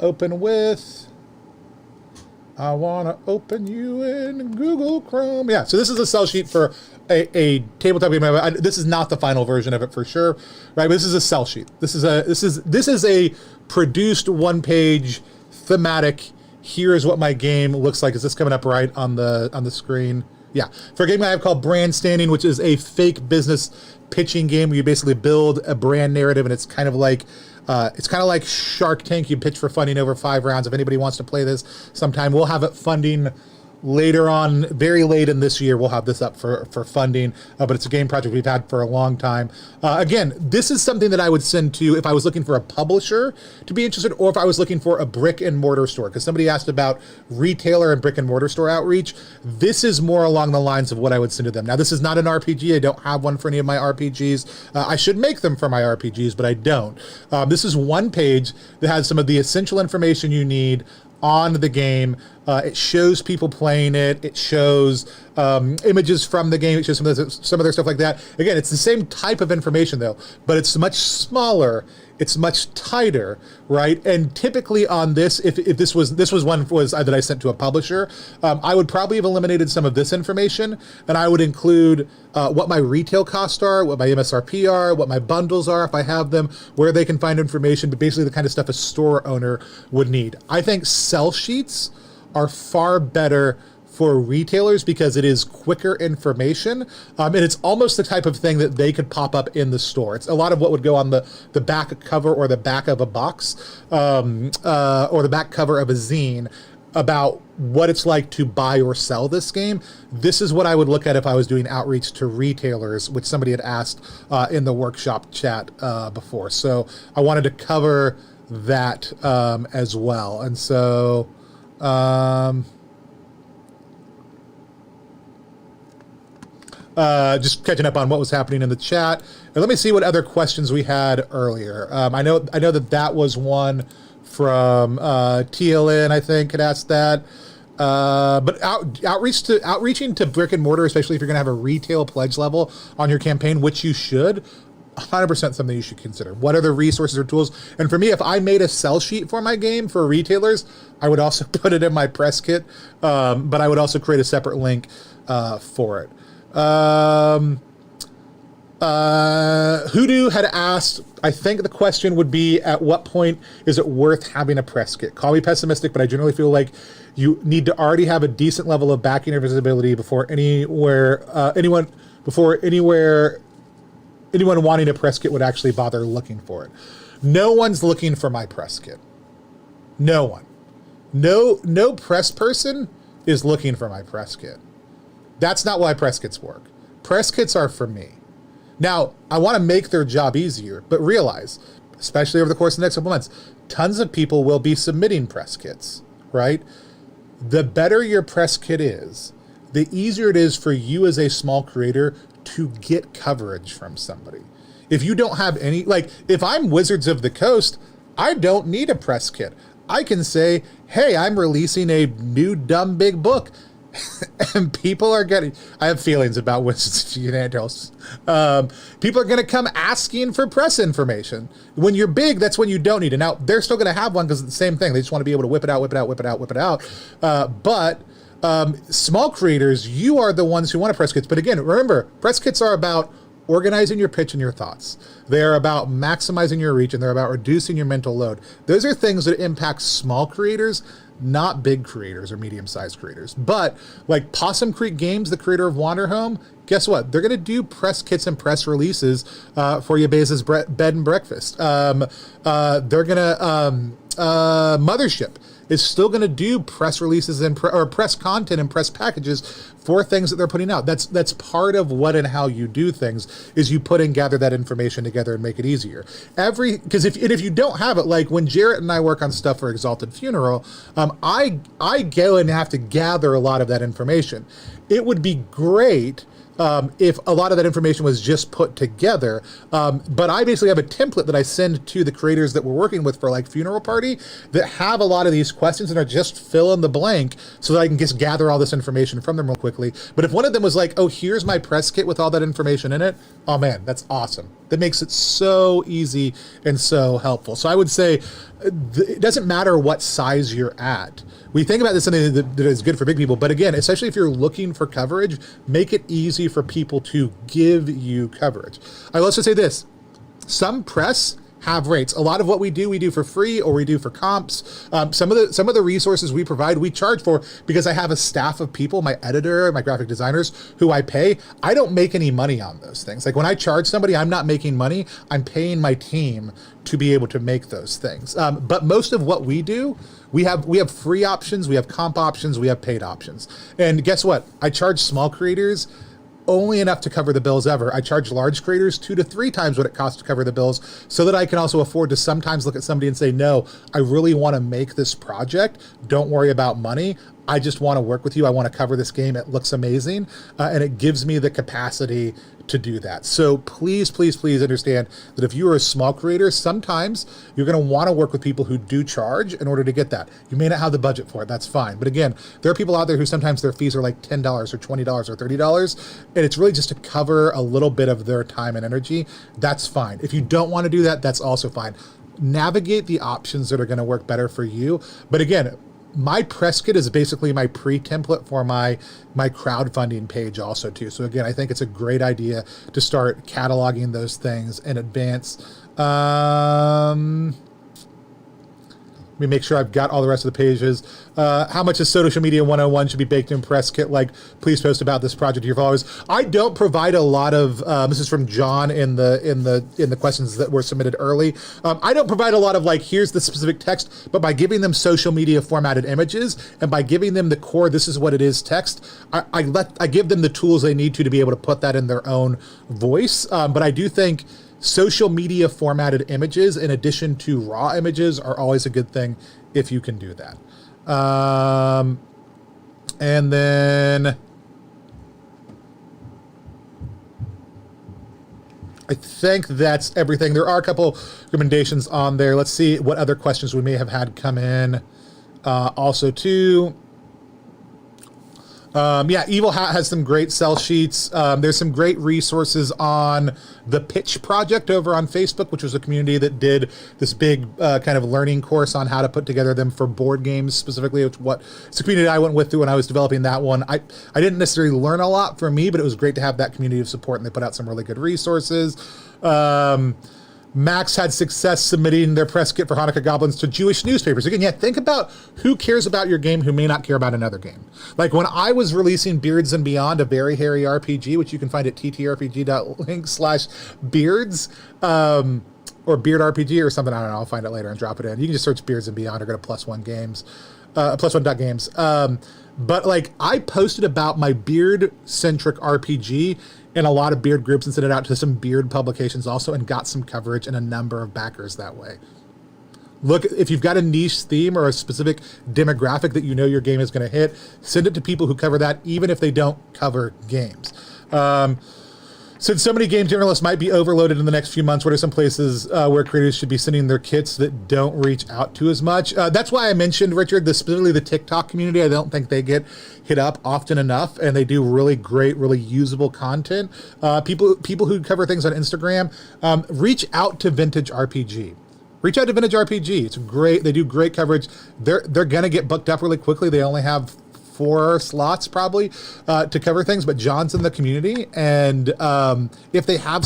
Open with. I want to open you in Google Chrome. Yeah, so this is a sell sheet for a tabletop game. This is not the final version of it for sure, right? But this is a sell sheet. This is a produced one-page thematic. Here is what my game looks like. Is this coming up right on the screen? Yeah, for a game I have called Brand Standing, which is a fake business pitching game where you basically build a brand narrative, and it's kind of like Shark Tank. You pitch for funding over 5 rounds. If anybody wants to play this sometime, we'll have it funding later on, very late in this year. We'll have this up for funding, but it's a game project we've had for a long time. Again, this is something that I would send to if I was looking for a publisher to be interested, or if I was looking for a brick and mortar store, because somebody asked about retailer and brick and mortar store outreach. This is more along the lines of what I would send to them. Now, this is not an RPG. I don't have one for any of my RPGs. I should make them for my RPGs, but I don't. This is one page that has some of the essential information you need on the game. It shows people playing it. It shows images from the game. It shows some of their stuff like that. Again, it's the same type of information though, but it's much smaller it's much tighter, right? And typically on this, if this was one that I sent to a publisher, I would probably have eliminated some of this information, and I would include what my retail costs are, what my MSRP are, what my bundles are if I have them, where they can find information, but basically the kind of stuff a store owner would need. I think sell sheets are far better for retailers because it is quicker information, and it's almost the type of thing that they could pop up in the store. It's a lot of what would go on the back cover or the back of a box, or the back cover of a zine about what it's like to buy or sell this game. This is what I would look at if I was doing outreach to retailers, which somebody had asked in the workshop chat before. So I wanted to cover that as well. And so just catching up on what was happening in the chat. And let me see what other questions we had earlier. I know that was one from TLN, I think, had asked that. But outreaching to brick and mortar, especially if you're going to have a retail pledge level on your campaign, which you should, 100% something you should consider. What are the resources or tools? And for me, if I made a sell sheet for my game for retailers, I would also put it in my press kit, but I would also create a separate link for it. Hoodoo had asked, I think the question would be, at what point is it worth having a press kit? Call me pessimistic, but I generally feel like you need to already have a decent level of backing or visibility before anyone wanting a press kit would actually bother looking for it. No one's looking for my press kit. No one. No press person is looking for my press kit. That's not why press kits work. Press kits are for me. Now, I want to make their job easier, but realize, especially over the course of the next couple months, tons of people will be submitting press kits, right? The better your press kit is, the easier it is for you as a small creator to get coverage from somebody. If you don't have any, like, if I'm Wizards of the Coast, I don't need a press kit. I can say, hey, I'm releasing a new dumb big book. And people are getting, I have feelings about Wizards of Coast. People are going to come asking for press information. When you're big, that's when you don't need it. Now, they're still going to have one because it's the same thing. They just want to be able to whip it out. But small creators, you are the ones who want to press kits. But again, remember, press kits are about organizing your pitch and your thoughts. They are about maximizing your reach, and they're about reducing your mental load. Those are things that impact small creators, not big creators or medium-sized creators. But like Possum Creek Games, the creator of Wanderhome, guess what? They're going to do press kits and press releases for your Bezos bed and breakfast. They're going to Mothership is still going to do press releases and or press content and press packages for things that they're putting out. That's part of what and how you do things, is you put and gather that information together and make it easier. Because if you don't have it, like when Jarrett and I work on stuff for Exalted Funeral, I go and have to gather a lot of that information. It would be great if a lot of that information was just put together. But I basically have a template that I send to the creators that we're working with for like Funeral Party that have a lot of these questions and are just fill in the blank so that I can just gather all this information from them real quickly. But if one of them was like, oh, here's my press kit with all that information in it, oh man, that's awesome. That makes it so easy and so helpful. So I would say it doesn't matter what size you're at. We think about this something that is good for big people, but again, especially if you're looking for coverage, make it easy for people to give you coverage. I will also say this: some press have rates. A lot of what we do for free, or we do for comps. Some of the resources we provide, we charge for, because I have a staff of people, my editor, my graphic designers, who I pay. I don't make any money on those things. Like when I charge somebody, I'm not making money. I'm paying my team to be able to make those things. But most of what we do, we have free options, we have comp options, we have paid options. And guess what? I charge small creators only enough to cover the bills ever. I charge large creators 2 to 3 times what it costs to cover the bills, so that I can also afford to sometimes look at somebody and say, no, I really want to make this project. Don't worry about money. I just want to work with you. I want to cover this game. It looks amazing. And it gives me the capacity to do that. So please, please, please understand that if you are a small creator, sometimes you're going to want to work with people who do charge in order to get that. You may not have the budget for it. That's fine. But again, there are people out there who sometimes their fees are like $10 or $20 or $30, and it's really just to cover a little bit of their time and energy. That's fine. If you don't want to do that, that's also fine. Navigate the options that are going to work better for you. But again, my press kit is basically my pre-template for my crowdfunding page also too. So again, I think it's a great idea to start cataloging those things in advance. Let me make sure I've got all the rest of the pages. How much is social media 101 should be baked in press kit? Like, please post about this project to your followers. I don't provide a lot of, this is from John in the questions that were submitted early. I don't provide a lot of like, here's the specific text, but by giving them social media formatted images and by giving them the core, this is what it is text, I give them the tools they need to be able to put that in their own voice. But I do think social media formatted images in addition to raw images are always a good thing if you can do that. And then I think that's everything. There are a couple recommendations on there. Let's see what other questions we may have had come in. Also too, yeah, Evil Hat has some great sell sheets. There's some great resources on the Pitch Project over on Facebook, which was a community that did this big kind of learning course on how to put together them for board games specifically. It's a community I went with when I was developing that one. I didn't necessarily learn a lot from me, but it was great to have that community of support, and they put out some really good resources. Max had success submitting their press kit for Hanukkah Goblins to Jewish newspapers. Again, yeah, think about who cares about your game who may not care about another game. Like when I was releasing Beards and Beyond, a very hairy RPG, which you can find at ttrpg.link/beards, or Beard RPG or something. I don't know. I'll find it later and drop it in. You can just search Beards and Beyond or go to +1games, +1.games. But like I posted about my beard-centric RPG in a lot of beard groups and sent it out to some beard publications also and got some coverage and a number of backers that way. Look, if you've got a niche theme or a specific demographic that you know your game is going to hit, send it to people who cover that, even if they don't cover games. Since so many game journalists might be overloaded in the next few months, what are some places where creators should be sending their kits that don't reach out to as much? That's why I mentioned, Richard, specifically the TikTok community. I don't think they get hit up often enough, and they do really great, really usable content. People who cover things on Instagram, reach out to Vintage RPG. Reach out to Vintage RPG. It's great. They do great coverage. They're gonna get booked up really quickly. They only have 4 slots probably to cover things, but John's in the community, and if they have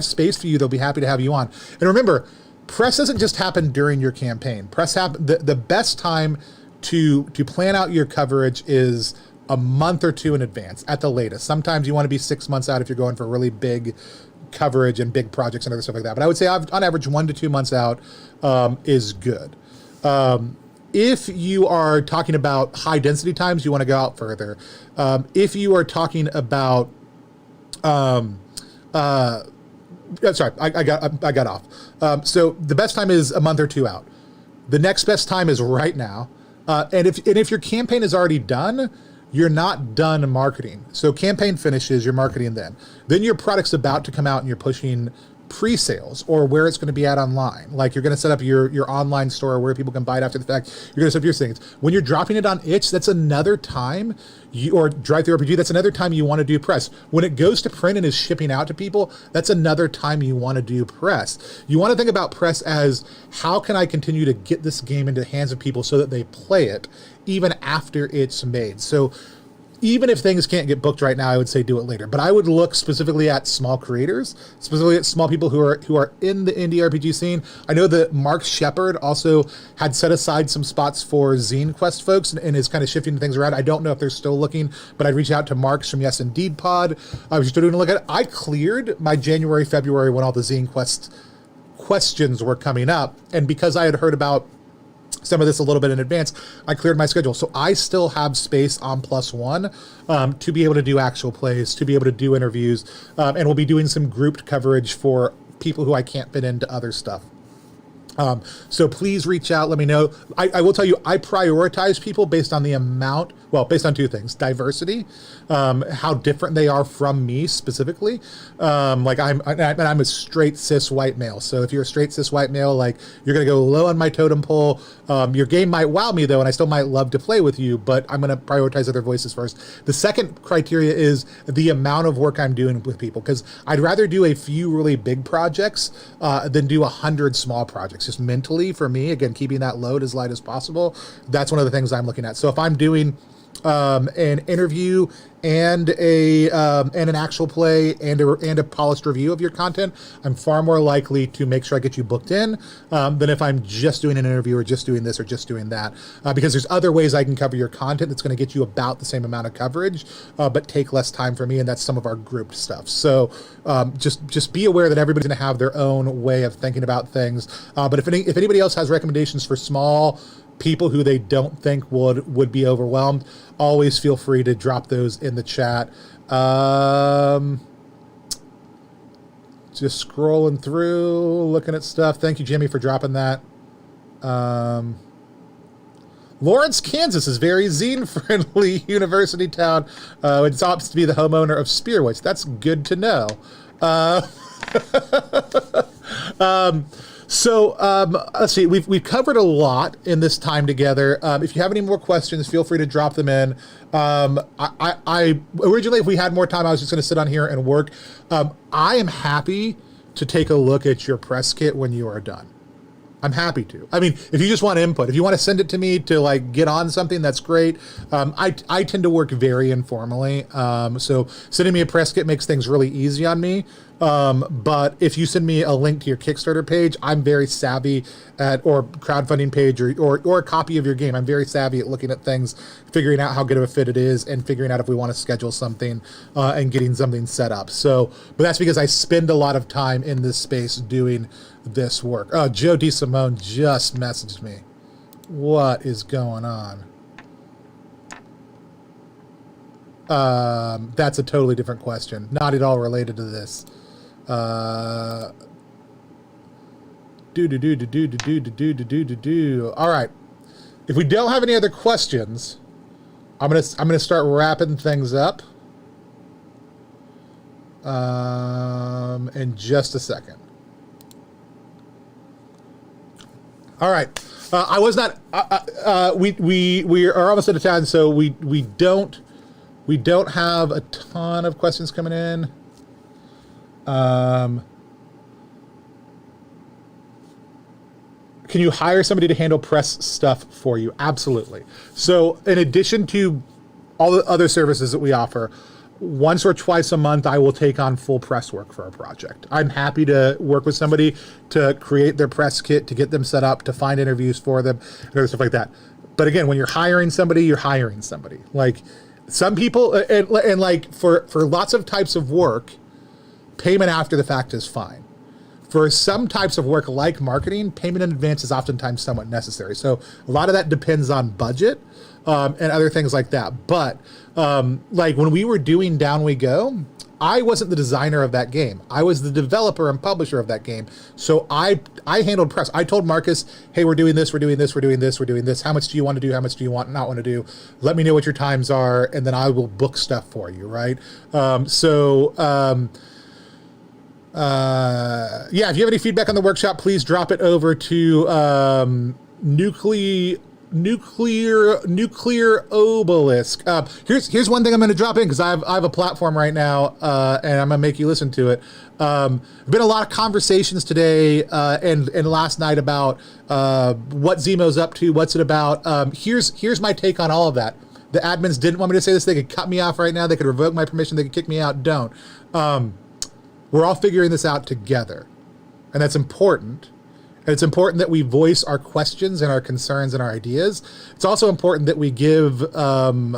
space for you, they'll be happy to have you on. And remember, press doesn't just happen during your campaign. The best time to plan out your coverage is a month or 2 in advance at the latest. Sometimes you want to be 6 months out if you're going for really big coverage and big projects and other stuff like that. But I would say on average 1 to 2 months out is good. If you are talking about high density times, you want to go out further. If you are talking about, sorry, I got off. So the best time is a month or 2 out. The next best time is right now. And if your campaign is already done, you're not done marketing. So campaign finishes, you're marketing then. Then your product's about to come out and you're pushing pre-sales or where it's going to be at online. Like you're going to set up your online store where people can buy it after the fact. You're going to set up your things. When you're dropping it on itch, that's another time or Drive-Thru RPG, that's another time you want to do press. When it goes to print and is shipping out to people, that's another time you want to do press. You want to think about press as how can I continue to get this game into the hands of people so that they play it even after it's made. So even if things can't get booked right now, I would say do it later. But I would look specifically at small creators, specifically at small people who are in the indie RPG scene. I know that Mark Shepard also had set aside some spots for Zine Quest folks and is kind of shifting things around. I don't know if they're still looking, but I'd reach out to Mark's from Yes Indeed Pod. I was still doing a look at it. I cleared my January, February when all the Zine Quest questions were coming up. And because I had heard about some of this a little bit in advance, I cleared my schedule. So I still have space on +1 to be able to do actual plays, to be able to do interviews, and we'll be doing some grouped coverage for people who I can't fit into other stuff. So please reach out. Let me know. I will tell you, I prioritize people based on the amount, well, based on two things: diversity, how different they are from me specifically. Like I'm a straight cis white male. So if you're a straight cis white male, like you're going to go low on my totem pole. Your game might wow me though, and I still might love to play with you, but I'm going to prioritize other voices first. The second criteria is the amount of work I'm doing with people, because I'd rather do a few really big projects than do 100 small projects. Just mentally, for me, again, keeping that load as light as possible. That's one of the things I'm looking at. So if I'm doing an interview and an actual play and a polished review of your content, I'm far more likely to make sure I get you booked in than if I'm just doing an interview or just doing this or just doing that, because there's other ways I can cover your content that's going to get you about the same amount of coverage, but take less time for me, and that's some of our grouped stuff. So just be aware that everybody's going to have their own way of thinking about things. But if anybody else has recommendations for small people who they don't think would be overwhelmed, always feel free to drop those in the chat. Just scrolling through, looking at stuff. Thank you, Jimmy, for dropping that. Lawrence, Kansas is very zine-friendly university town. It opts to be the homeowner of Spearwitch. That's good to know. So let's see, we've covered a lot in this time together. If you have any more questions, feel free to drop them in. I originally, if we had more time, I was just going to sit on here and work. I am happy to take a look at your press kit when you are done. I'm happy to. I mean, if you just want input, if you want to send it to me to like get on something, that's great. I tend to work very informally. So sending me a press kit makes things really easy on me. But if you send me a link to your Kickstarter page, I'm very savvy or crowdfunding page or a copy of your game. I'm very savvy at looking at things, figuring out how good of a fit it is, and figuring out if we want to schedule something, and getting something set up. So, but that's because I spend a lot of time in this space doing this work. Oh, Joe DeSimone just messaged me. What is going on? That's a totally different question. Not at all related to this. All right. If we don't have any other questions, I'm gonna start wrapping things up. In just a second. All right. I was not. We are almost out of time, so we don't have a ton of questions coming in. Can you hire somebody to handle press stuff for you? Absolutely. So in addition to all the other services that we offer, once or twice a month, I will take on full press work for a project. I'm happy to work with somebody to create their press kit, to get them set up, to find interviews for them, and stuff like that. But again, when you're hiring somebody, you're hiring somebody. Like some people, and like for lots of types of work, payment after the fact is fine. For some types of work like marketing, payment in advance is oftentimes somewhat necessary. So a lot of that depends on budget and other things like that. But like when we were doing Down We Go, I wasn't the designer of that game. I was the developer and publisher of that game. So I handled press. I told Marcus, hey, we're doing this, we're doing this, we're doing this, we're doing this. How much do you want to do? How much do you not want to do? Let me know what your times are, and then I will book stuff for you, right? Yeah, if you have any feedback on the workshop, please drop it over to Nuclear Obelisk. Here's one thing I'm going to drop in, because I have a platform right now, and I'm going to make you listen to it. Been a lot of conversations today and last night about what ZiMo's up to, what's it about. Here's my take on all of that. The admins didn't want me to say this. They could cut me off right now. They could revoke my permission. They could kick me out. Don't. We're all figuring this out together, and that's important. And it's important that we voice our questions and our concerns and our ideas. It's also important that we give Dom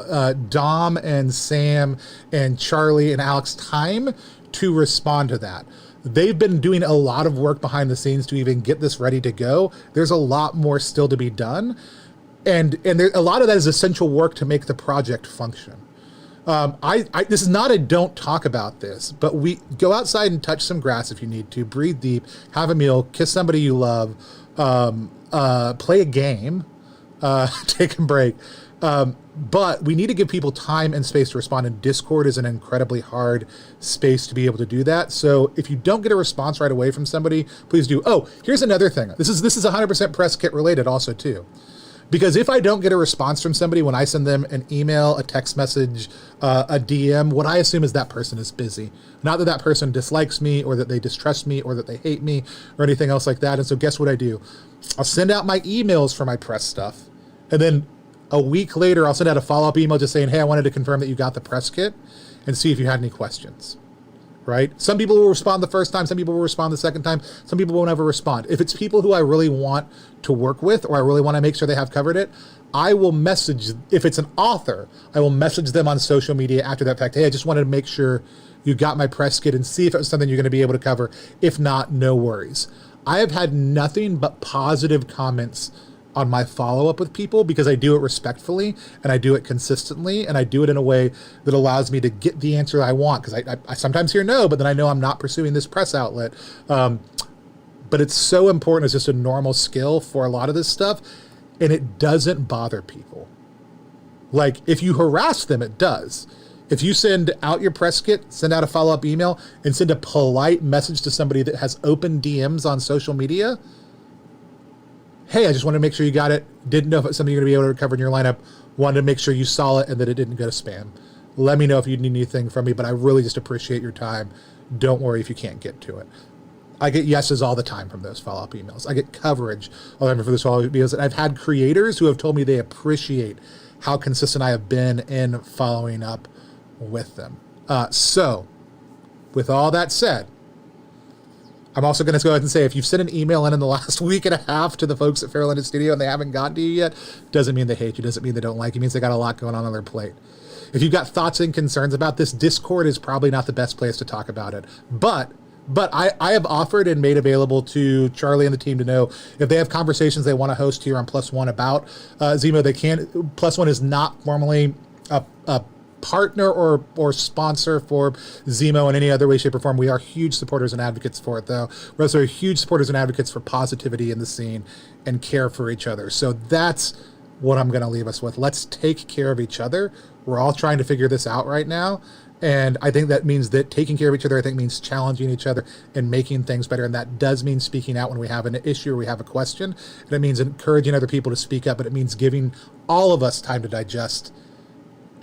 and Sam and Charlie and Alex time to respond to that. They've been doing a lot of work behind the scenes to even get this ready to go. There's a lot more still to be done. And there, a lot of that is essential work to make the project function. This is not a don't talk about this, but we go outside and touch some grass if you need to, breathe deep, have a meal, kiss somebody you love, play a game, take a break. But we need to give people time and space to respond, and Discord is an incredibly hard space to be able to do that. So if you don't get a response right away from somebody, please do. Oh, here's another thing. This is 100% Press Kit related also too. Because if I don't get a response from somebody when I send them an email, a text message, a DM, what I assume is that person is busy. Not that that person dislikes me or that they distrust me or that they hate me or anything else like that. And so guess what I do? I'll send out my emails for my press stuff. And then a week later, I'll send out a follow-up email just saying, hey, I wanted to confirm that you got the press kit and see if you had any questions. Right? Some people will respond the first time. Some people will respond the second time. Some people won't ever respond. If it's people who I really want to work with or I really want to make sure they have covered it, I will message, if it's an author, I will message them on social media after that fact. Hey, I just wanted to make sure you got my press kit and see if it was something you're going to be able to cover. If not, no worries. I have had nothing but positive comments on my follow-up with people because I do it respectfully and I do it consistently and I do it in a way that allows me to get the answer I want, because I sometimes hear no, but then I know I'm not pursuing this press outlet. But it's so important. It's just a normal skill for a lot of this stuff, and it doesn't bother people. Like, if you harass them, it does. If you send out your press kit, send out a follow-up email, and send a polite message to somebody that has open DMs on social media, hey, I just wanted to make sure you got it. Didn't know if it's something you're going to be able to cover in your lineup. Wanted to make sure you saw it and that it didn't go to spam. Let me know if you need anything from me, but I really just appreciate your time. Don't worry if you can't get to it. I get yeses all the time from those follow-up emails. I get coverage all the time for those follow-up emails. And I've had creators who have told me they appreciate how consistent I have been in following up with them. So, with all that said, I'm also going to go ahead and say, if you've sent an email in the last week and a half to the folks at Fairlanded Studio and they haven't gotten to you yet, doesn't mean they hate you, doesn't mean they don't like you, it means they got a lot going on their plate. If you've got thoughts and concerns about this, Discord is probably not the best place to talk about it. But I have offered and made available to Charlie and the team to know if they have conversations they want to host here on Plus One about ZiMo, they can. Plus One is not formally a partner or sponsor for ZiMo in any other way, shape, or form. We are huge supporters and advocates for it, though. We're also huge supporters and advocates for positivity in the scene and care for each other. So that's what I'm going to leave us with. Let's take care of each other. We're all trying to figure this out right now. And I think that means that taking care of each other, I think, means challenging each other and making things better. And that does mean speaking out when we have an issue or we have a question. And it means encouraging other people to speak up, but it means giving all of us time to digest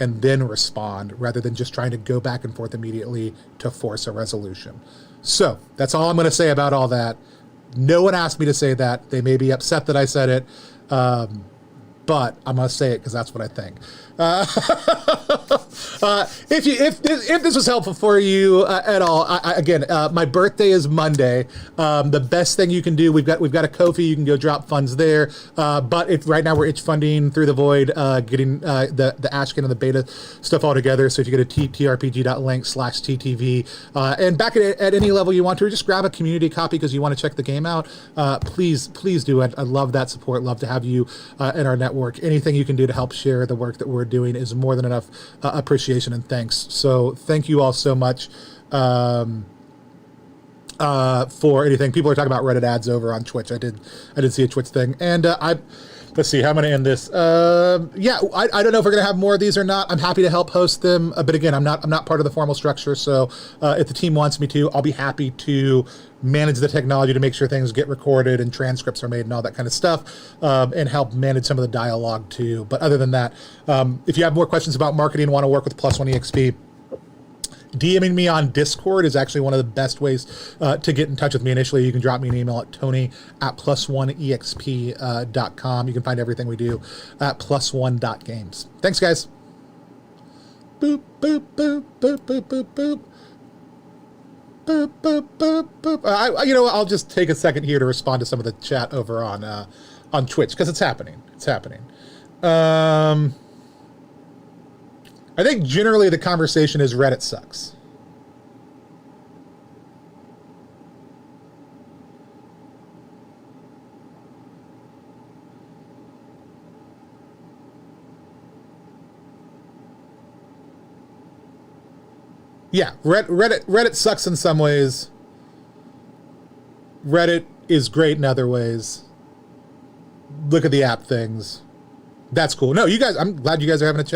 and then respond, rather than just trying to go back and forth immediately to force a resolution. So that's all I'm going to say about all that. No one asked me to say that. They may be upset that I said it, but I'm going to say it because that's what I think. If this was helpful for you at all, again, my birthday is Monday. The best thing you can do, we've got a Ko-fi, you can go drop funds there. But right now we're itch funding Through the Void, getting the Ashkin and the beta stuff all together. So if you go to trpg.link/ttv, and back at any level you want to, or just grab a community copy because you want to check the game out, please do it. I love that support. Love to have you in our network. Anything you can do to help share the work that we're doing is more than enough appreciation and thanks. So thank you all so much for anything. People are talking about Reddit ads over on Twitch. I did see a Twitch thing, and let's see how I'm going to end this. Yeah, I don't know if we're going to have more of these or not. I'm happy to help host them, but again, I'm not part of the formal structure. So if the team wants me to, I'll be happy to manage the technology to make sure things get recorded and transcripts are made and all that kind of stuff, and help manage some of the dialogue too. But other than that, if you have more questions about marketing and want to work with Plus One EXP, DMing me on Discord is actually one of the best ways to get in touch with me initially. You can drop me an email at tony@plusoneexp.com. You can find everything we do at plusone.games. Thanks, guys. Boop, boop, boop, boop, boop, boop, boop. Boop, boop, boop, boop. I'll just take a second here to respond to some of the chat over on Twitch, because it's happening. It's happening. I think generally the conversation is Reddit sucks. Yeah, Reddit sucks in some ways. Reddit is great in other ways. look at the app things. That's cool. No, you guys, I'm glad you guys are having a chat.